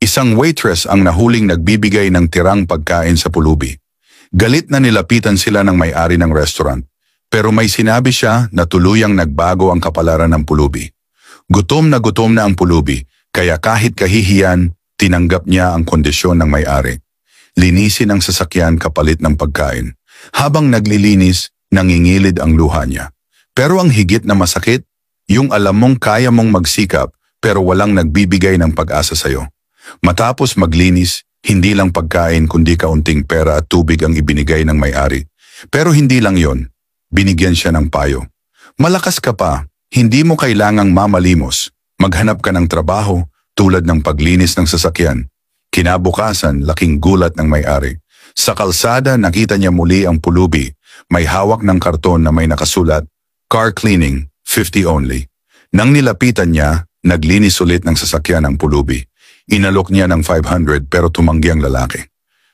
Isang waitress ang nahuling nagbibigay ng tirang pagkain sa pulubi. Galit na nilapitan sila ng may-ari ng restaurant. Pero may sinabi siya na tuluyang nagbago ang kapalaran ng pulubi. Gutom na ang pulubi, kaya kahit kahihiyan, tinanggap niya ang kondisyon ng may-ari. Linisin ang sasakyan kapalit ng pagkain. Habang naglilinis, nangingilid ang luha niya. Pero ang higit na masakit, yung alam mong kaya mong magsikap pero walang nagbibigay ng pag-asa sa'yo. Matapos maglinis, hindi lang pagkain kundi kaunting pera at tubig ang ibinigay ng may-ari. Pero hindi lang yon, binigyan siya ng payo. Malakas ka pa, hindi mo kailangang mamalimos. Maghanap ka ng trabaho tulad ng paglinis ng sasakyan. Kinabukasan, laking gulat ng may-ari. Sa kalsada, nakita niya muli ang pulubi. May hawak ng karton na may nakasulat, "Car cleaning, 50 only." Nang nilapitan niya, naglinis ulit ng sasakyan ang pulubi. Inalok niya ng 500 pero tumanggi ang lalaki.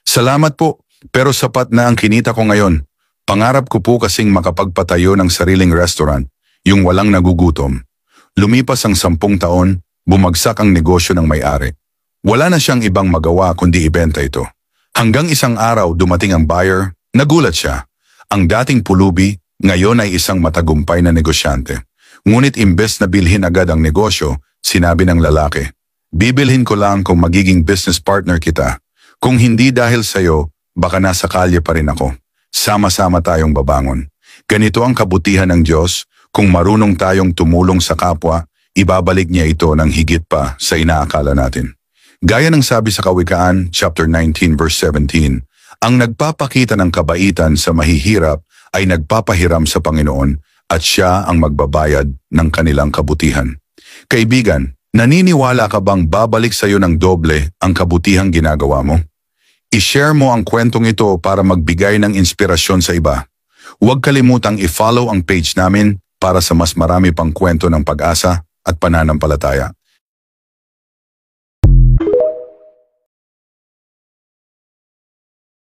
"Salamat po, pero sapat na ang kinita ko ngayon. Pangarap ko po kasing makapagpatayo ng sariling restaurant, yung walang nagugutom." Lumipas ang 10 taon, bumagsak ang negosyo ng may-ari. Wala na siyang ibang magawa kundi ibenta ito. Hanggang isang araw dumating ang buyer, nagulat siya. Ang dating pulubi, ngayon ay isang matagumpay na negosyante. Ngunit imbes na bilhin agad ang negosyo, sinabi ng lalaki, "Bibilhin ko lang kung magiging business partner kita. Kung hindi dahil sa'yo, baka nasa kalye pa rin ako. Sama-sama tayong babangon." Ganito ang kabutihan ng Diyos, kung marunong tayong tumulong sa kapwa, ibabalik niya ito ng higit pa sa inaakala natin. Gaya ng sabi sa Kawikaan, chapter 19 verse 17, ang nagpapakita ng kabaitan sa mahihirap ay nagpapahiram sa Panginoon at siya ang magbabayad ng kanilang kabutihan. Kaibigan, naniniwala ka bang babalik sa iyo ng doble ang kabutihang ginagawa mo? I-share mo ang kwentong ito para magbigay ng inspirasyon sa iba. Huwag kalimutang i-follow ang page namin para sa mas marami pang kwento ng pag-asa at pananampalataya.